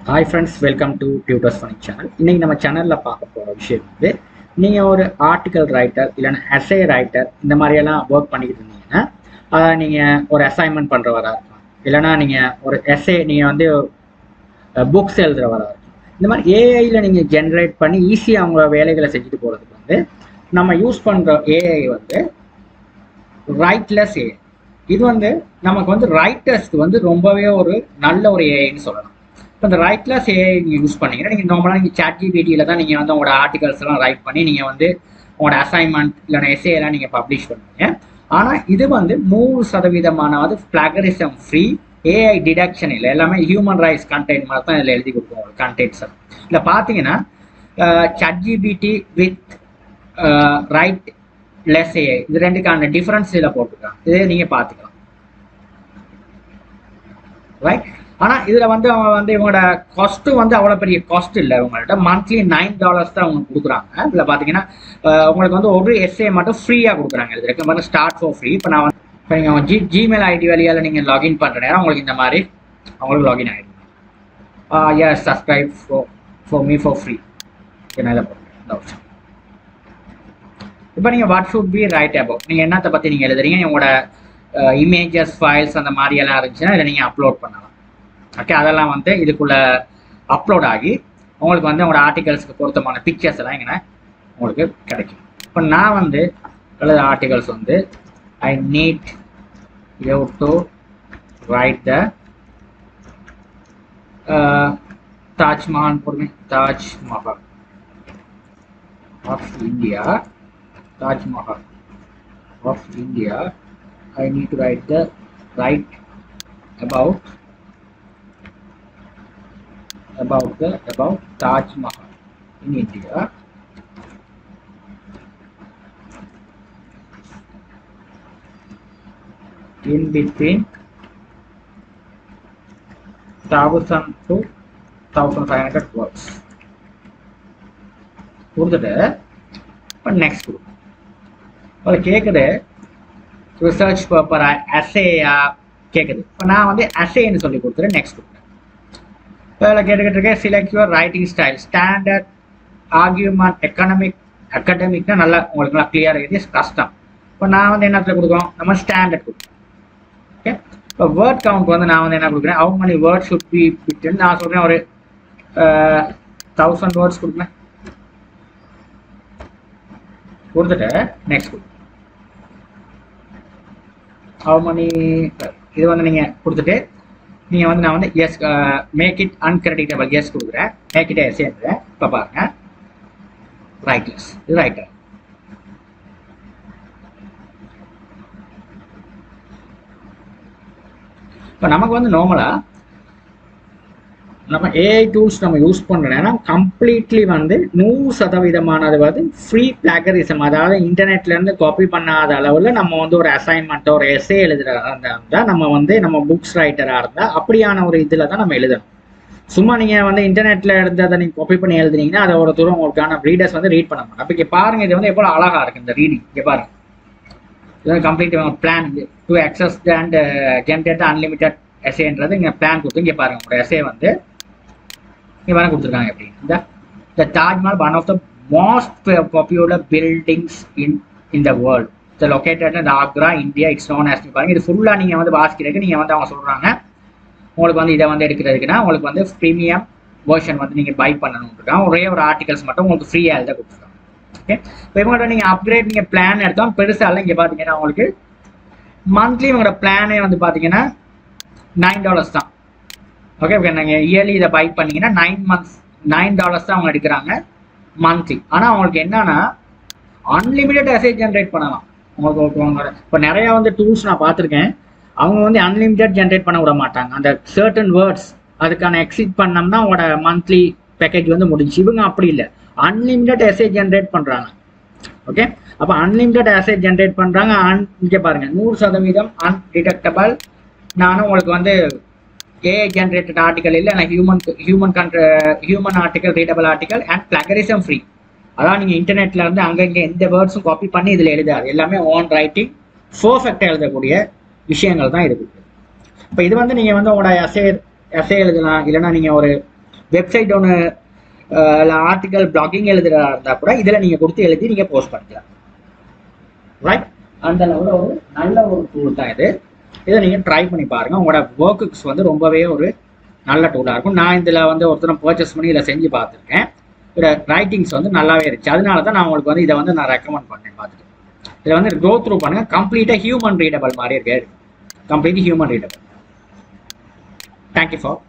Hi friends, welcome to tutors funny channel. இன்னைக்கு நம்ம சேனலில் பார்க்க போகிற விஷயம் வந்து, நீங்கள் ஒரு ஆர்டிக்கல் ரைட்டர் இல்லைன்னா எஸ்ஏ ரைட்டர் இந்த மாதிரியெல்லாம் ஒர்க் பண்ணிக்கிட்டு இருந்தீங்கன்னா, நீங்கள் ஒரு அசைன்மெண்ட் பண்ணுறவராக இருக்கலாம், இல்லைனா நீங்கள் ஒரு எஸ்ஏ நீங்கள் வந்து புக்ஸ் எழுதுறவராக இருக்கும். இந்த மாதிரி ஏஐயில் நீங்கள் ஜென்ரேட் பண்ணி ஈஸியாக அவங்க வேலைகளை செஞ்சுட்டு போகிறதுக்கு வந்து நம்ம யூஸ் பண்ணுற ஏஐ வந்து ரைட்லெஸ் ஏஐ. இது வந்து நமக்கு வந்து ரைட்டர்ஸ்க்கு வந்து ரொம்பவே ஒரு நல்ல ஒரு ஏஐன்னு சொல்லலாம். இப்போ இந்த ரைட்லெஸ் ஏஐ நீங்கள் யூஸ் பண்ணீங்கன்னா, நீங்கள் நார்மலாக நீங்கள் ChatGPT தான் நீங்கள் வந்து உங்களோட ஆர்டிகல்ஸ் எல்லாம் ரைட் பண்ணி நீங்கள் வந்து உங்களோட அசைன்மெண்ட் இல்லைன்னா எஸ்ஏ எல்லாம் நீங்கள் பப்ளிஷ் பண்ணுவீங்க. ஆனால் இது வந்து 100% பிளாகரிசம் ஃப்ரீ, ஏஐ டிடக்ஷன் இல்லை, எல்லாமே ஹியூமன் ரைட்ஸ் கண்டென்ட் மாதிரி தான் இதில் எழுதி கொடுக்கும் உங்களுக்கு கண்டென்ட்ஸ். இதில் பார்த்தீங்கன்னா ChatGPT with right less AI, இது ரெண்டுக்கான டிஃபரன்ஸ் இதில் போட்டுருக்காங்க. இதே நீங்கள் பார்த்துக்கலாம், ரைட். ஆனால் இதில் வந்து அவங்க வந்து இவங்களோட காஸ்ட்டு வந்து அவ்வளோ பெரிய காஸ்ட் இல்லை. உங்கள்கிட்ட மந்த்லி $9 தான் அவங்க கொடுக்குறாங்க. இதில் பார்த்தீங்கன்னா உங்களுக்கு வந்து ஒரு எஸ்ஏ மட்டும் ஃப்ரீயாக கொடுக்குறாங்க. இது இருக்க மாதிரி ஸ்டார்ட் ஃபார் ஃப்ரீ. இப்போ நான் வந்து இப்போ நீங்கள் ஜிமெயில் ஐடி வழியால் நீங்கள் லாகின் பண்ணுற நேரம் உங்களுக்கு இந்த மாதிரி அவங்களுக்கு லாகின் ஆகிடும். Yes, subscribe for me for free. என்ன போடுறேன் இந்த ஆப்ஷன். இப்போ நீங்கள் what should be write about, நீங்கள் என்னத்தை பற்றி நீங்கள் எழுதுறீங்க, உங்களோட இமேஜஸ் ஃபைல்ஸ் அந்த மாதிரியெல்லாம் இருந்துச்சுன்னா இதை நீங்கள் அப்லோட் பண்ணலாம். ஓகே, அதெல்லாம் வந்து இதுக்குள்ளே அப்லோட் ஆகி உங்களுக்கு வந்து உங்களோட ஆர்டிகல்ஸ்க்கு பொருத்தமான பிக்சர்ஸ் எல்லாம் இங்கே உங்களுக்கு கிடைக்கும். இப்போ நான் வந்து எழுத ஆர்டிகல்ஸ் வந்து I need you to write the Taj Mahal போடுவேன், Taj Mahal of India, Taj Mahal of India. I need to write the write about Taj Mahal in India. In between 1000 to 1500 words. கொடுத்துட்டு இப்போ நெக்ஸ்ட் கொடுக்கும். உங்களுக்கு கேட்குது ரிசர்ச் பேப்பர் அசேயா கேட்குது. இப்போ நான் வந்து அசேன்னு சொல்லி கொடுத்துட்டு நெக்ஸ்ட் கொடுக்குறேன். இதில் கேட்டுக்கிட்டு இருக்கேன், select your writing style, standard, argument, அகடமிக்னா நல்லா உங்களுக்கு நல்லா கிளியர் இது கஷ்டம். இப்போ நான் வந்து என்னத்தில் கொடுக்குறோம், நம்ம ஸ்டாண்டர்ட் கொடுக்குறோம். ஓகே, இப்போ வேர்ட் கவுண்ட் வந்து நான் வந்து என்ன கொடுக்குறேன், how many word should be பிட்னு நான் சொல்கிறேன், ஒரு 1000 வேர்ட்ஸ் கொடுக்குறேன். கொடுத்துட்டு நெக்ஸ்ட் கொடுக்குறேன். ஹவு மெனி இது வந்து நீங்கள் கொடுத்துட்டு நீங்கள் வந்து நான் வந்து எஸ் மேக் இட் அன்கிரெடிட்டபிள் எஸ் கொடுக்குறேன், மேக் இட் எஸ்ஏன்றேன். இப்போ பாருங்க ரைட்லெஸ், இது ரைட்டர். இப்போ நமக்கு வந்து நார்மலாக நம்ம ஏஐ டூல்ஸ் நம்ம யூஸ் பண்ணுறோன்னா கம்ப்ளீட்லி வந்து 100% வந்து ஃப்ரீ பிளாகரிசம், அதாவது இன்டர்நெட்லேருந்து காப்பி பண்ணாத அளவில் நம்ம வந்து ஒரு அசைன்மெண்ட்டோ ஒரு எஸ்ஏ எழுதுறதா இருந்தால் நம்ம வந்து நம்ம புக்ஸ் ரைட்டராக இருந்தால் அப்படியான ஒரு இதில் தான் நம்ம எழுதணும். சும்மா நீங்கள் வந்து இன்டர்நெட்டில் எழுதுறதை நீங்கள் காப்பி பண்ணி எழுதுனீங்கன்னா அதை ஒரு தூரம் உங்களுக்கான ரீடர்ஸ் வந்து ரீட் பண்ண மாட்டோம். அப்போ இங்கே பாருங்கள், இது வந்து எவ்வளோ அழகாக இருக்குது இந்த ரீடிங். இங்கே பாருங்கள், இது வந்து complete plan to access and generate unlimited எஸ்ஏன்றது இங்கே பிளான் கொடுத்து இங்கே பாருங்கள் உங்களோட எஸ்ஏ வந்து இங்கே வேணா கொடுத்துருக்காங்க. எப்படி இந்த Taj Mahal one of the most popular buildings in the world, it's located in Agra, India. It's known as பாருங்க. இது ஃபுல்லாக நீங்கள் வந்து வாசிக்கிறதுக்கு நீங்கள் வந்து அவங்க சொல்கிறாங்க உங்களுக்கு வந்து இதை வந்து எடுக்கிறதுக்குன்னா உங்களுக்கு வந்து ப்ரீமியம் வேர்ஷன் வந்து நீங்கள் பை பண்ணணும்னு இருக்காங்க. ஒரே ஒரு ஆர்டிகல்ஸ் மட்டும் உங்களுக்கு ஃப்ரீயாக எழுத கொடுத்துருக்காங்க. ஓகே, இப்போ இவங்கள்ட்ட நீங்கள் அப்கிரேட் நீங்கள் பிளான் எடுத்தோம் பெருசாக இல்லை. இங்கே பார்த்தீங்கன்னா உங்களுக்கு மந்த்லி உங்களோட பிளானே வந்து பார்த்தீங்கன்னா $9 தான். ஓகே, நீங்கள் இயர்லி இதை பை பண்ணிங்கன்னா 9 months $9 தான் அவங்க எடுக்கிறாங்க மந்த்லி. ஆனால் அவங்களுக்கு என்னன்னா அன்லிமிட்டட் எஸ்ஏ ஜென்ரேட் பண்ணலாம் உங்களுக்கு. இப்போ நிறையா வந்து டூல்ஸ் நான் பார்த்துருக்கேன், அவங்க வந்து அன்லிமிட்டட் ஜென்ரேட் பண்ண விட மாட்டாங்க. அந்த சர்டன் வேர்ட்ஸ் அதுக்கான எக்ஸிட் பண்ணோம்னா அவங்களோட மந்த்லி பேக்கேஜ் வந்து முடிஞ்சு. இவங்க அப்படி இல்லை, அன்லிமிட்டட் எஸ்ஏ ஜென்ரேட் பண்ணுறாங்க. ஓகே, அப்போ அன்லிமிட்டட் எஸ்ஏ ஜென்ரேட் பண்ணுறாங்க. இங்கே பாருங்கள் 100% அன்டிடெக்டபிள். நானும் உங்களுக்கு வந்து AI generated article இல்லை, human article, readable article and plagiarism free. அதான் நீங்கள் இன்டர்நெட்டில் இருந்து அங்கங்கே எந்த வேர்ட்ஸும் காப்பி பண்ணி இதில் எழுதாது, எல்லாமே ஓன் ரைட்டிங் பர்ஃபெக்டாக எழுதக்கூடிய விஷயங்கள் தான் இருக்குது. இப்போ இது வந்து நீங்கள் வந்து உங்களோட எஸ்ஏ எழுதலாம், இல்லைன்னா நீங்கள் ஒரு வெப்சைட் ஒன்று ஆர்டிக்கல் பிளாகிங் எழுதுறதா இருந்தால் கூட இதில் நீங்கள் கொடுத்து எழுதி நீங்கள் போஸ்ட் பண்ணிக்கலாம். ரைட், அந்த அளவில் ஒரு நல்ல ஒரு டூல் தான் இது. இதை நீங்கள் ட்ரை பண்ணி பாருங்கள். உங்களோட ஒர்க்குஸ் வந்து ரொம்பவே ஒரு நல்ல டூலாக இருக்கும். நான் இதில் வந்து ஒருத்தரம் பர்ச்சேஸ் பண்ணி இதில் செஞ்சு பார்த்துருக்கேன். இதோட ரைட்டிங்ஸ் வந்து நல்லாவே இருந்துச்சு. அதனால தான் நான் உங்களுக்கு வந்து இதை வந்து நான் ரெக்கமெண்ட் பண்ணேன். பார்த்துட்டு இதில் வந்து கோ த்ரூ பண்ணுங்கள். கம்ப்ளீட்டாக ஹியூமன் ரீடபிள் மாதிரி இருக்கு. Completely human readable. Thank you for